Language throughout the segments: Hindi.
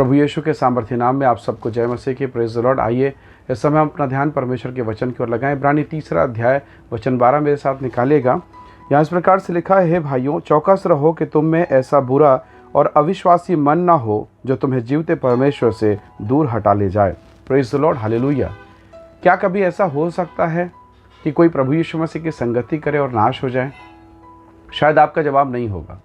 प्रभु यीशु के सामर्थ्य नाम में आप सबको जय मसीह की। Praise the Lord. आइए इस समय हम अपना ध्यान परमेश्वर के वचन की ओर लगाएं। इब्रानी 3 अध्याय वचन 12 मेरे साथ निकालिएगा। यहाँ इस प्रकार से लिखा है, हे भाइयों, चौकस रहो कि तुम में ऐसा बुरा और अविश्वासी मन ना हो जो तुम्हें जीवते परमेश्वर से दूर हटा ले जाए। Praise the Lord. हालेलुया। क्या कभी ऐसा हो सकता है कि कोई प्रभु यीशु मसीह की संगति करे और नाश हो जाए? शायद आपका जवाब नहीं होगा।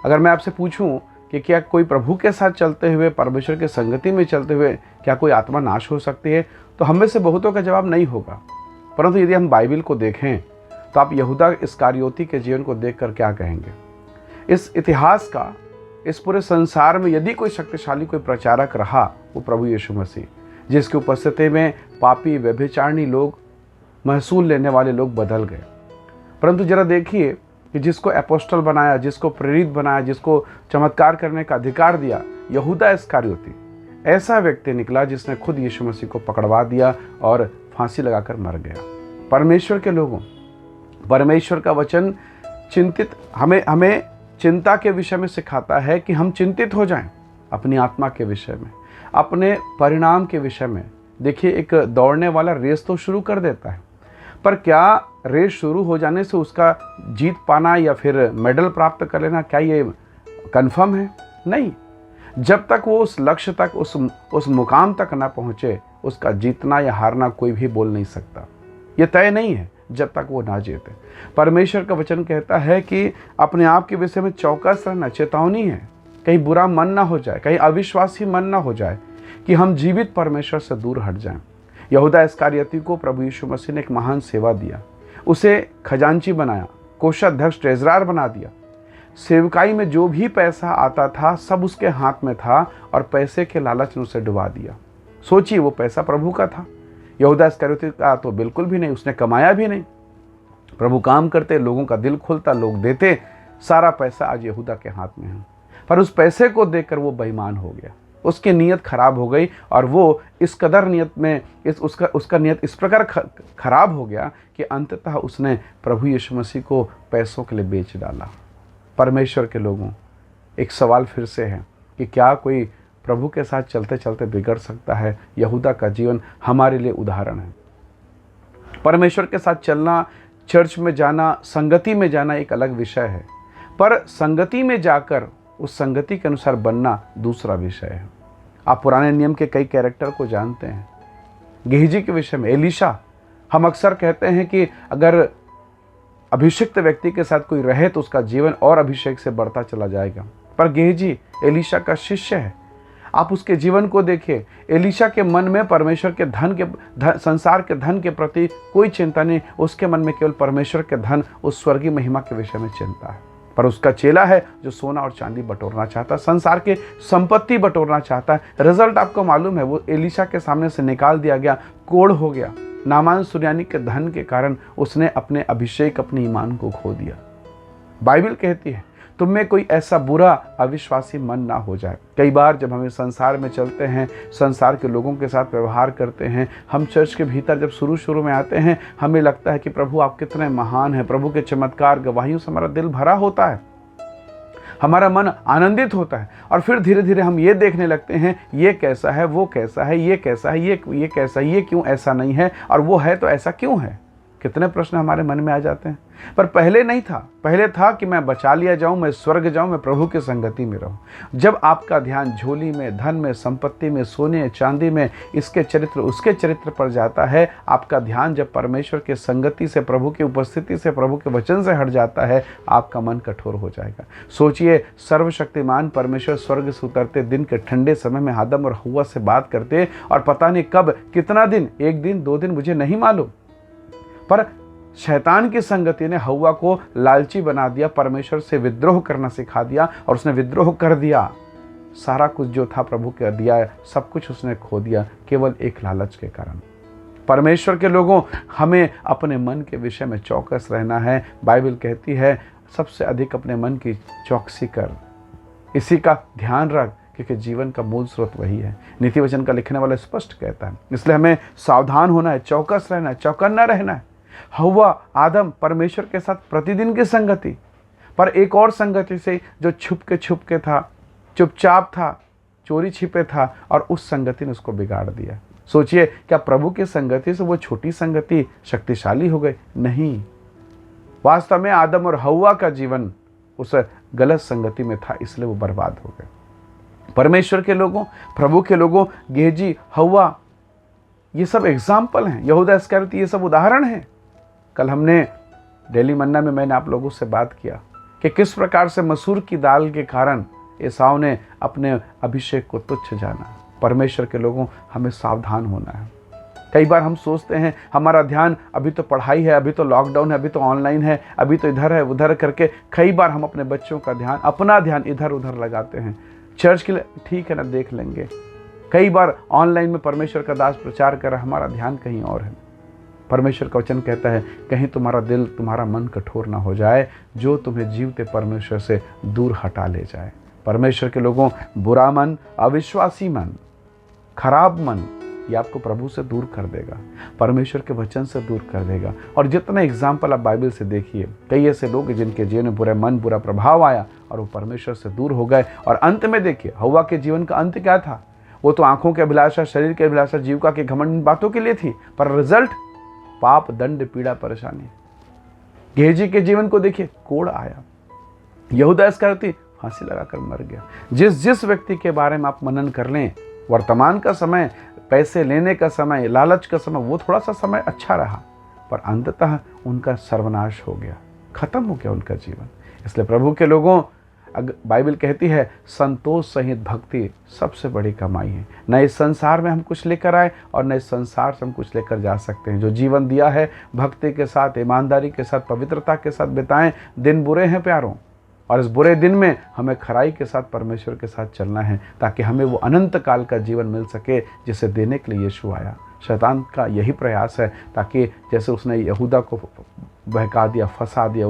अगर मैं आपसे पूछूं कि क्या कोई प्रभु के साथ चलते हुए, परमेश्वर के संगति में चलते हुए क्या कोई आत्मा नाश हो सकती है, तो हम में से बहुतों का जवाब नहीं होगा। परंतु यदि हम बाइबल को देखें तो आप यहूदा इस्करियोती के जीवन को देखकर क्या कहेंगे? इस इतिहास का, इस पूरे संसार में यदि कोई शक्तिशाली कोई प्रचारक रहा, वो प्रभु यीशु मसीह, जिसकी उपस्थिति में पापी, व्यभिचारिणी लोग, महसूल लेने वाले लोग बदल गए। परंतु जरा देखिए कि जिसको एपोस्टल बनाया, जिसको प्रेरित बनाया, जिसको चमत्कार करने का अधिकार दिया, यहूदा इस्करियोती, ऐसा व्यक्ति निकला जिसने खुद यीशु मसीह को पकड़वा दिया और फांसी लगाकर मर गया। परमेश्वर के लोगों, परमेश्वर का वचन हमें चिंता के विषय में सिखाता है कि हम चिंतित हो जाएं अपनी आत्मा के विषय में, अपने परिणाम के विषय में। देखिए, एक दौड़ने वाला रेस तो शुरू कर देता है, पर क्या रेस शुरू हो जाने से उसका जीत पाना या फिर मेडल प्राप्त कर लेना, क्या ये कंफर्म है? नहीं। जब तक वो उस लक्ष्य तक, उस मुकाम तक ना पहुँचे, उसका जीतना या हारना कोई भी बोल नहीं सकता। ये तय नहीं है जब तक वो ना जीते। परमेश्वर का वचन कहता है कि अपने आप के विषय में चौकस रहना, चेतावनी है, कहीं बुरा मन ना हो जाए, कहीं अविश्वासी मन ना हो जाए कि हम जीवित परमेश्वर से दूर हट जाएं। यहूदा इस्करियोती को प्रभु यीशु मसीह ने एक महान सेवा दिया, उसे खजांची बनाया, कोषाध्यक्ष, ट्रेजरर बना दिया। सेवकाई में जो भी पैसा आता था सब उसके हाथ में था और पैसे के लालच ने उसे डुबा दिया। सोचिए, वो पैसा प्रभु का था। यहूदा इस्करियोती का तो बिल्कुल भी नहीं, उसने कमाया भी नहीं। प्रभु काम करते, लोगों का दिल खुलता, लोग देते, सारा पैसा आज यहूदा के हाथ में है। पर उस पैसे को देखकर वो बेईमान हो गया, उसकी नीयत खराब हो गई और वो इस कदर नीयत में उसका नीयत इस प्रकार खराब हो गया कि अंततः उसने प्रभु यीशु मसीह को पैसों के लिए बेच डाला। परमेश्वर के लोगों, एक सवाल फिर से है कि क्या कोई प्रभु के साथ चलते चलते बिगड़ सकता है? यहूदा का जीवन हमारे लिए उदाहरण है। परमेश्वर के साथ चलना, चर्च में जाना, संगति में जाना एक अलग विषय है, पर संगति में जाकर उस संगति के अनुसार बनना दूसरा विषय है। आप पुराने नियम के कई कैरेक्टर को जानते हैं। गेहजी के विषय में एलीशा, हम अक्सर कहते हैं कि अगर अभिषिक्त व्यक्ति के साथ कोई रहे तो उसका जीवन और अभिषेक से बढ़ता चला जाएगा। पर गेहजी एलीशा का शिष्य है। आप उसके जीवन को देखिए। एलीशा के मन में परमेश्वर के संसार के धन के प्रति कोई चिंता नहीं, उसके मन में केवल परमेश्वर के धन, उस स्वर्गीय महिमा के विषय में चिंता है। पर उसका चेला है जो सोना और चांदी बटोरना चाहता है, संसार के संपत्ति बटोरना चाहता है। रिजल्ट आपको मालूम है, वो एलीशा के सामने से निकाल दिया गया, कोढ़ हो गया। नामान सुरयानी के धन के कारण उसने अपने अभिषेक, अपने ईमान को खो दिया। बाइबल कहती है तुम में कोई ऐसा बुरा अविश्वासी मन ना हो जाए। कई बार जब हमें संसार में चलते हैं, संसार के लोगों के साथ व्यवहार करते हैं, हम चर्च के भीतर जब शुरू में आते हैं, हमें लगता है कि प्रभु आप कितने महान हैं, प्रभु के चमत्कार, गवाहियों से हमारा दिल भरा होता है, हमारा मन आनंदित होता है। और फिर धीरे धीरे हम ये देखने लगते हैं, ये कैसा है, वो कैसा है, ये कैसा है, ये कैसा है, ये क्यों ऐसा नहीं है, और वो है तो ऐसा क्यों है। कितने प्रश्न हमारे मन में आ जाते हैं। पर पहले नहीं था। पहले था कि मैं बचा लिया जाऊं, मैं स्वर्ग जाऊं, मैं प्रभु की संगति में रहूं। जब आपका ध्यान झोली में, धन में, संपत्ति में, सोने चांदी में, इसके चरित्र उसके चरित्र पर जाता है, आपका ध्यान जब परमेश्वर के संगति से, प्रभु की उपस्थिति से, प्रभु के वचन से हट जाता है, आपका मन कठोर हो जाएगा। सोचिए, सर्वशक्तिमान परमेश्वर स्वर्ग से उतरते, दिन के ठंडे समय में आदम और हव्वा से बात करते, और पता नहीं कब, कितना दिन, 1 दिन 2 दिन, मुझे नहीं मालूम, पर शैतान की संगति ने हव्वा को लालची बना दिया, परमेश्वर से विद्रोह करना सिखा दिया, और उसने विद्रोह कर दिया। सारा कुछ जो था प्रभु के दिया, सब कुछ उसने खो दिया, केवल एक लालच के कारण। परमेश्वर के लोगों, हमें अपने मन के विषय में चौकस रहना है। बाइबल कहती है सबसे अधिक अपने मन की चौकसी कर, इसी का ध्यान रख, क्योंकि जीवन का मूल स्रोत वही है। नीति वचन का लिखने वाला स्पष्ट कहता है। इसलिए हमें सावधान होना है, चौकस रहना है, चौकन्ना रहना है। हव्वा, आदम परमेश्वर के साथ प्रतिदिन की संगति, पर एक और संगति से जो छुप के था, चुपचाप था, चोरी छिपे था और उस संगति ने उसको बिगाड़ दिया। सोचिए, क्या प्रभु की संगति से वो छोटी संगति शक्तिशाली हो गई? नहीं, वास्तव में आदम और हव्वा का जीवन उस गलत संगति में था, इसलिए वो बर्बाद हो गए। परमेश्वर के लोगों, प्रभु के लोगों, गेहजी, हव्वा, ये सब एग्जाम्पल हैं। यहूदा इस्करियोती, ये सब उदाहरण हैं। कल हमने डेली मन्ना में मैंने आप लोगों से बात किया कि किस प्रकार से मसूर की दाल के कारण एसाव ने अपने अभिषेक को तुच्छ जाना। परमेश्वर के लोगों, हमें सावधान होना है। कई बार हम सोचते हैं हमारा ध्यान अभी तो पढ़ाई है, अभी तो लॉकडाउन है, अभी तो ऑनलाइन है, अभी तो इधर है उधर करके कई बार हम अपने बच्चों का ध्यान, अपना ध्यान इधर उधर लगाते हैं। चर्च के लिए ठीक है ना, देख लेंगे। कई बार ऑनलाइन में परमेश्वर का दास प्रचार कर रहा है, हमारा ध्यान कहीं और है। परमेश्वर का वचन कहता है, कहीं तुम्हारा दिल, तुम्हारा मन कठोर ना हो जाए, जो तुम्हें जीवते परमेश्वर से दूर हटा ले जाए। परमेश्वर के लोगों, बुरा मन, अविश्वासी मन, खराब मन, ये आपको प्रभु से दूर कर देगा, परमेश्वर के वचन से दूर कर देगा। और जितने एग्जाम्पल आप बाइबल से देखिए, कई ऐसे लोग जिनके जीवन में बुरा मन, बुरा प्रभाव आया और वो परमेश्वर से दूर हो गए। और अंत में देखिए, हव्वा के जीवन का अंत क्या था? वो तो आंखों के अभिलाषा, शरीर के अभिलाषा, जीविका के घमंड बातों के लिए थी, पर रिजल्ट पाप, दंड, पीड़ा, परेशानी। गेहजी के जीवन को देखिए, कोड़ आया। यहूदा इस्करियोती फांसी लगाकर मर गया। जिस व्यक्ति के बारे में आप मनन कर लें, वर्तमान का समय, पैसे लेने का समय, लालच का समय, वो थोड़ा सा समय अच्छा रहा, पर अंततः उनका सर्वनाश हो गया, खत्म हो गया उनका जीवन। इसलिए प्रभु के लोगों, बाइबल कहती है संतोष सहित भक्ति सबसे बड़ी कमाई है। न इस संसार में हम कुछ लेकर आए और न इस संसार से हम कुछ लेकर जा सकते हैं। जो जीवन दिया है भक्ति के साथ, ईमानदारी के साथ, पवित्रता के साथ बिताएं। दिन बुरे हैं प्यारों, और इस बुरे दिन में हमें खराई के साथ परमेश्वर के साथ चलना है, ताकि हमें वो अनंत काल का जीवन मिल सके जिसे देने के लिए यीशु आया। शैतान का यही प्रयास है, ताकि जैसे उसने यहूदा को बहका दिया, फंसा दिया,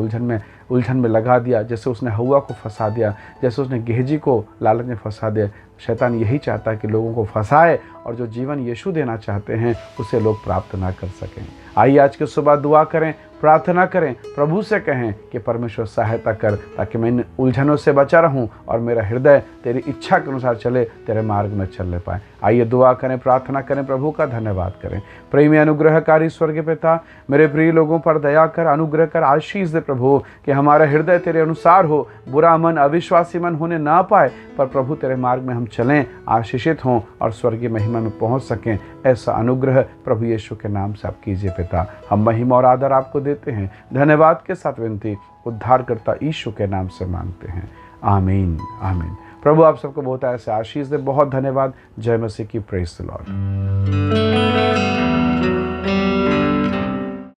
उलझन में लगा दिया, जैसे उसने हव्वा को फंसा दिया, जैसे उसने गेहजी को लालच में फंसा दिया, शैतान यही चाहता है कि लोगों को फंसाए और जो जीवन यीशु देना चाहते हैं उसे लोग प्राप्त ना कर सकें। आइए आज की सुबह दुआ करें, प्रार्थना करें, प्रभु से कहें कि परमेश्वर सहायता कर, ताकि मैं इन उलझनों से बचा रहूं और मेरा हृदय तेरी इच्छा के अनुसार चले, तेरे मार्ग में चलने पाए। आइए दुआ करें, प्रार्थना करें, प्रभु का धन्यवाद करें। प्रेमी अनुग्रहकारी स्वर्गीय पिता, मेरे प्रिय लोगों पर दया कर, अनुग्रह कर, आशीष दे प्रभु, कि हमारा हृदय तेरे अनुसार हो, बुरा मन, अविश्वासी मन होने ना पाए, पर प्रभु तेरे मार्ग में हम चलें, आशीषित हों और स्वर्गीय महिमा में पहुंच सकें। ऐसा अनुग्रह प्रभु यीशु के नाम से आप कीजिए पिता। हम महिमा और आदर आपको देते हैं, धन्यवाद के साथ विनती उद्धारकर्ता यीशु के नाम से मांगते हैं, आमीन आमीन। प्रभु आप सबको बहुत ऐसे आशीष दे। बहुत धन्यवाद। जय मसीह की। Praise the Lord.